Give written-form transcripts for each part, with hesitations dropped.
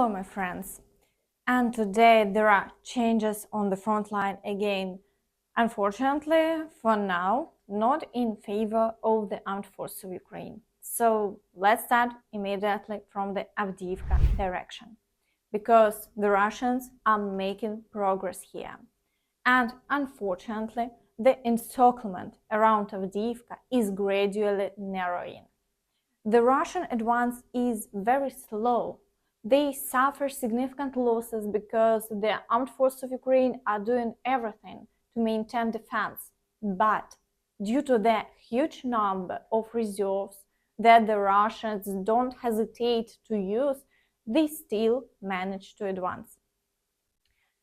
Hello, my friends. And today there are changes on the front line again. Unfortunately, for now, not in favor of the armed forces of Ukraine. So let's start immediately from the Avdiivka direction, because the Russians are making progress here. And unfortunately, the encirclement around Avdiivka is gradually narrowing. The Russian advance is very slow. They suffer significant losses because the armed forces of Ukraine are doing everything to maintain defense. But due to the huge number of reserves that the Russians don't hesitate to use, they still manage to advance.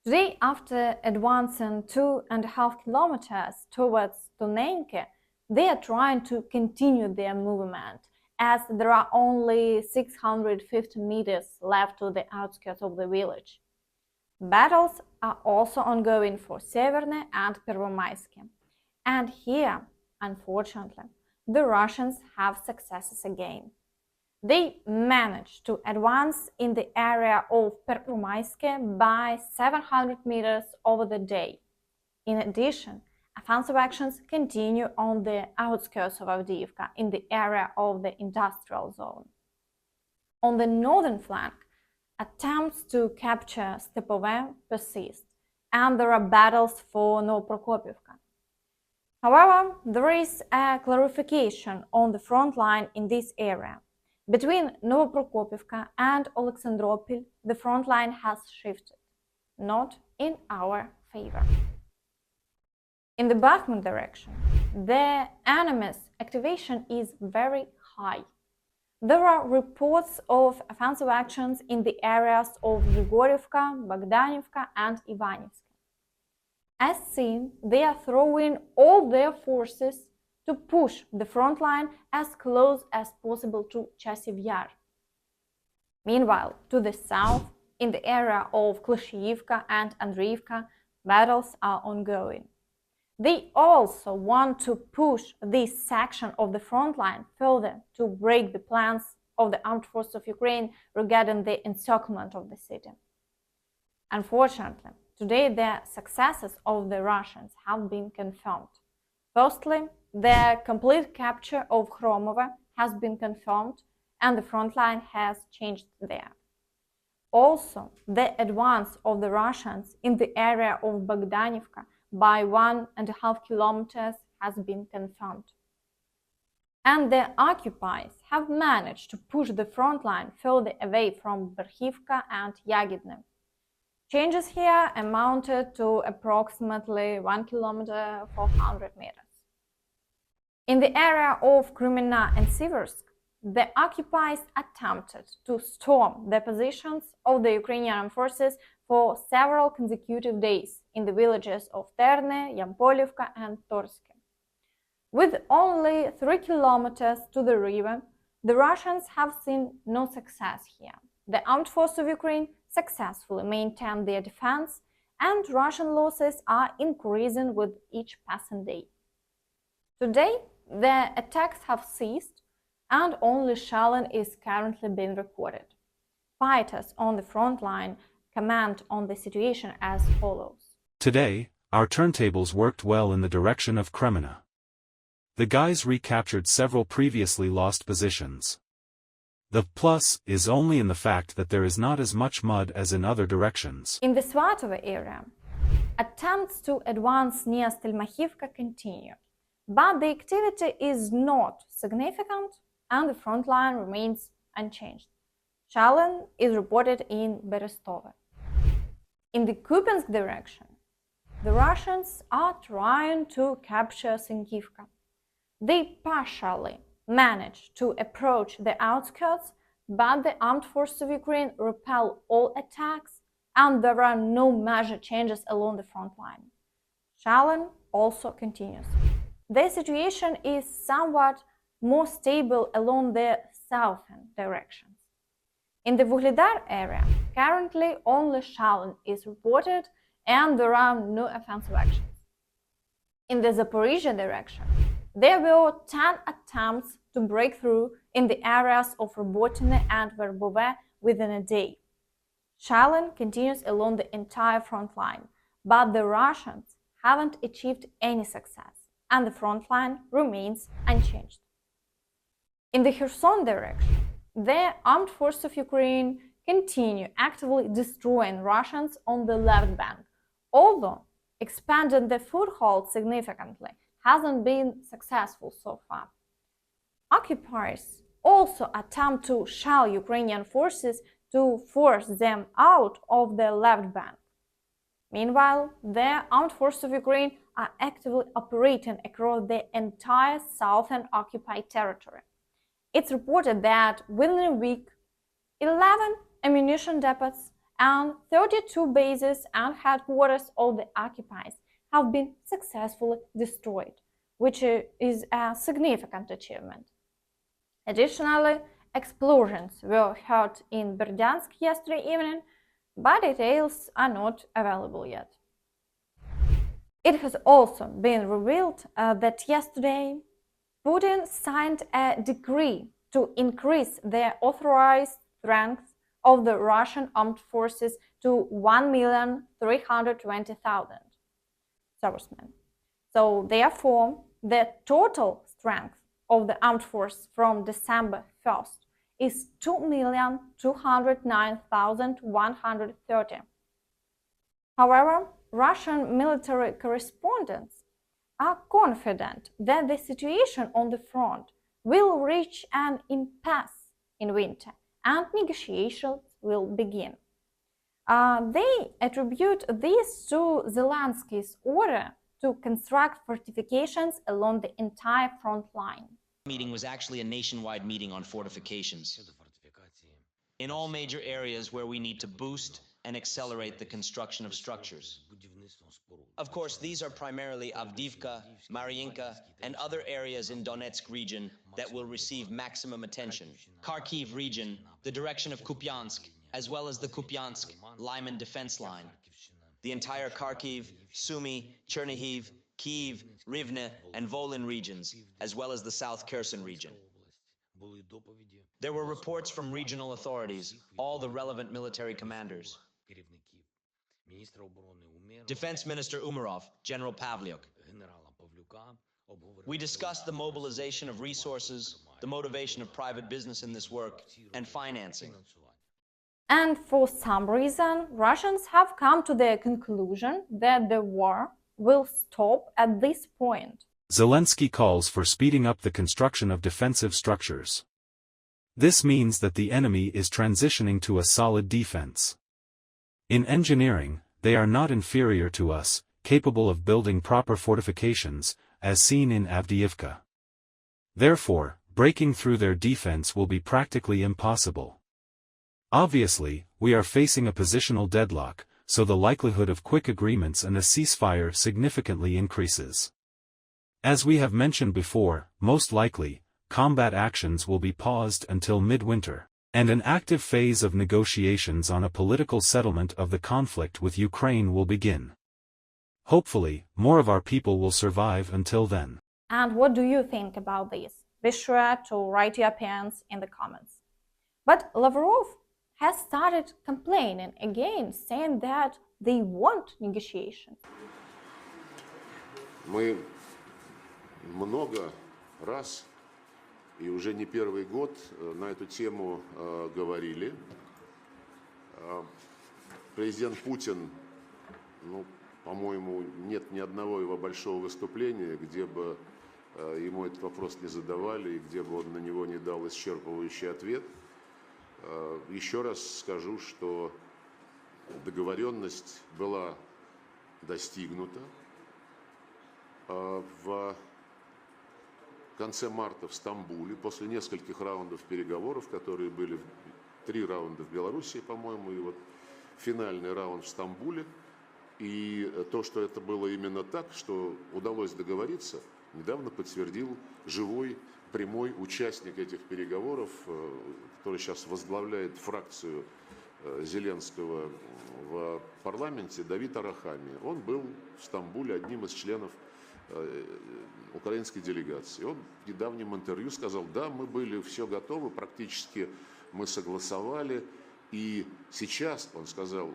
Today, after advancing 2.5 kilometers towards Tonenke, they are trying to continue their movement, as there are only 650 meters left to the outskirts of the village. Battles are also ongoing for Sieverne and Pervomaiske. And here, unfortunately, the Russians have successes again. They managed to advance in the area of Pervomaiske by 700 meters over the day. In addition, offensive actions continue on the outskirts of Avdiivka in the area of the industrial zone. On the northern flank, attempts to capture Svatove persist, and there are battles for Novoprokopivka. However, there is a clarification on the front line in this area. Between Novoprokopivka and Alexandropol, the front line has shifted, not in our favor. In the Bakhmut direction, the enemy's activation is very high. There are reports of offensive actions in the areas of Grigorivka, Bogdanivka, and Ivanivsk. As seen, they are throwing all their forces to push the front line as close as possible to Chasiv Yar. Meanwhile, to the south, in the area of Klishchiivka and Andreevka, battles are ongoing. They also want to push this section of the front line further to break the plans of the armed forces of Ukraine regarding the encirclement of the city. Unfortunately, today the successes of the Russians have been confirmed. Firstly, the complete capture of Khromove has been confirmed and the front line has changed there. Also, the advance of the Russians in the area of Bogdanivka by 1.5 kilometers has been confirmed. And the occupiers have managed to push the front line further away from Berkhivka and Yahidne. Changes here amounted to approximately 1 kilometer 400 meters. In the area of Kreminna and Siversk, the occupiers attempted to storm the positions of the Ukrainian forces for several consecutive days in the villages of Terne, Yampolivka and Torske. With only 3 kilometers to the river, the Russians have seen no success here. The armed forces of Ukraine successfully maintain their defense, and Russian losses are increasing with each passing day. Today, the attacks have ceased, and only shelling is currently being recorded. Fighters on the front line comment on the situation as follows. Today, our turntables worked well in the direction of Kreminna. The guys recaptured several previously lost positions. The plus is only in the fact that there is not as much mud as in other directions. In the Svatove area, attempts to advance near Stelmakhivka continue, but the activity is not significant and the front line remains unchanged. Shelling is reported in Berestove. In the Kupiansk direction, the Russians are trying to capture Synkivka. They partially managed to approach the outskirts, but the armed forces of Ukraine repel all attacks and there are no major changes along the front line. Shelling also continues. The situation is somewhat more stable along the southern directions. In the Vuhledar area, currently only shelling is reported and there are no offensive actions. In the Zaporizhzhia direction, there were 10 attempts to break through in the areas of Robotine and Verbove within a day. Shelling continues along the entire front line, but the Russians haven't achieved any success, and the front line remains unchanged. In the Kherson direction, the armed forces of Ukraine continue actively destroying Russians on the left bank, although expanding the foothold significantly hasn't been successful so far. Occupiers also attempt to shell Ukrainian forces to force them out of the left bank. Meanwhile, the armed forces of Ukraine are actively operating across the entire southern occupied territory. It's reported that within a week, 11 ammunition depots and 32 bases and headquarters of the occupiers have been successfully destroyed, which is a significant achievement. Additionally, explosions were heard in Berdiansk yesterday evening, but details are not available yet. It has also been revealed that yesterday Putin signed a decree to increase the authorized strength of the Russian armed forces to 1,320,000 servicemen. So, therefore, the total strength of the armed force from December 1st is 2,209,130. However, Russian military correspondents are confident that the situation on the front will reach an impasse in winter and negotiations will begin. They attribute this to Zelensky's order to construct fortifications along the entire front line. The meeting was actually a nationwide meeting on fortifications in all major areas where we need to boost and accelerate the construction of structures. Of course, these are primarily Avdiivka, Mariinka, and other areas in Donetsk region that will receive maximum attention. Kharkiv region, the direction of Kupiansk, as well as the Kupiansk Lyman defense line. The entire Kharkiv, Sumy, Chernihiv, Kyiv, Rivne, and Volyn regions, as well as the South Kherson region. There were reports from regional authorities, all the relevant military commanders. Defense Minister Umarov, General Pavlyuk. We discussed the mobilization of resources, the motivation of private business in this work, and financing. And for some reason, Russians have come to the conclusion that the war will stop at this point. Zelensky calls for speeding up the construction of defensive structures. This means that the enemy is transitioning to a solid defense. In engineering, they are not inferior to us, capable of building proper fortifications, as seen in Avdiivka. Therefore, breaking through their defense will be practically impossible. Obviously, we are facing a positional deadlock, so the likelihood of quick agreements and a ceasefire significantly increases. As we have mentioned before, most likely, combat actions will be paused until midwinter, and an active phase of negotiations on a political settlement of the conflict with Ukraine will begin. Hopefully, more of our people will survive until then. And what do you think about this? Be sure to write your opinions in the comments. But Lavrov has started complaining again, saying that they want negotiation. Мы много раз и уже не первый год на эту тему говорили. Президент Путин, по-моему, нет ни одного его большого выступления, где бы ему этот вопрос не задавали и где бы он на него не дал исчерпывающий ответ. Еще раз скажу, что договоренность была достигнута. В конце марта в Стамбуле, после нескольких раундов переговоров, которые были 3 раунда в Белоруссии, по-моему, и вот финальный раунд в Стамбуле. И то, что это было именно так, что удалось договориться, недавно подтвердил живой, прямой участник этих переговоров, который сейчас возглавляет фракцию Зеленского в парламенте, Давид Арахамия. Он был в Стамбуле одним из членов украинской делегации. Он в недавнем интервью сказал: да, мы были все готовы, практически мы согласовали, И сейчас он сказал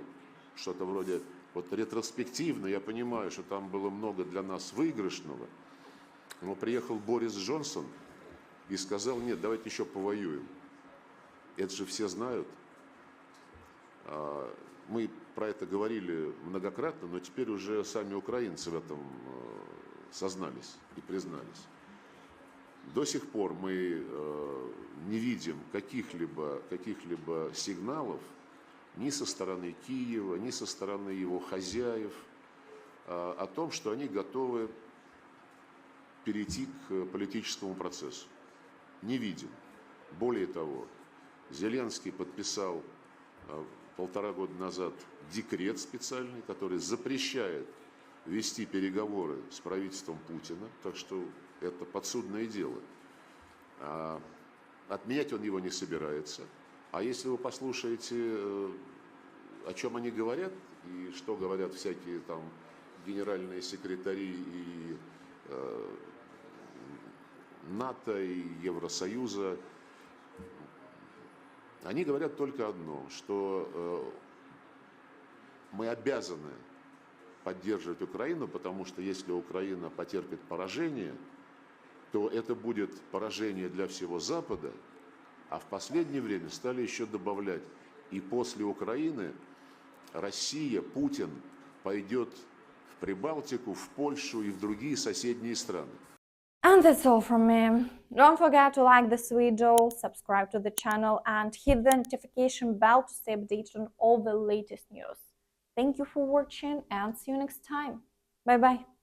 что-то вроде, вот ретроспективно я понимаю, что там было много для нас выигрышного, но приехал Борис Джонсон и сказал, нет, давайте еще повоюем. Это же все знают. Мы про это говорили многократно, но теперь уже сами украинцы в этом сознались и признались. До сих пор мы не видим каких-либо сигналов ни со стороны Киева, ни со стороны его хозяев о том, что они готовы перейти к политическому процессу. Не видим. Более того, Зеленский подписал 1,5 года назад декрет специальный, который запрещает вести переговоры с правительством Путина, так что это подсудное дело. Отменять он его не собирается. А если вы послушаете, о чем они говорят, и что говорят всякие там генеральные секретари и НАТО, и Евросоюза, они говорят только одно, что мы обязаны поддерживать Украину, потому что если Украина потерпит поражение, то это будет поражение для всего Запада, а в последнее время стали еще добавлять, и после Украины Россия, Путин пойдет в Прибалтику, в Польшу и в другие соседние страны. And that's all from me. Don't forget to like this video, subscribe to the channel and hit the notification bell to stay updated on all the latest news. Thank you for watching and see you next time. Bye bye.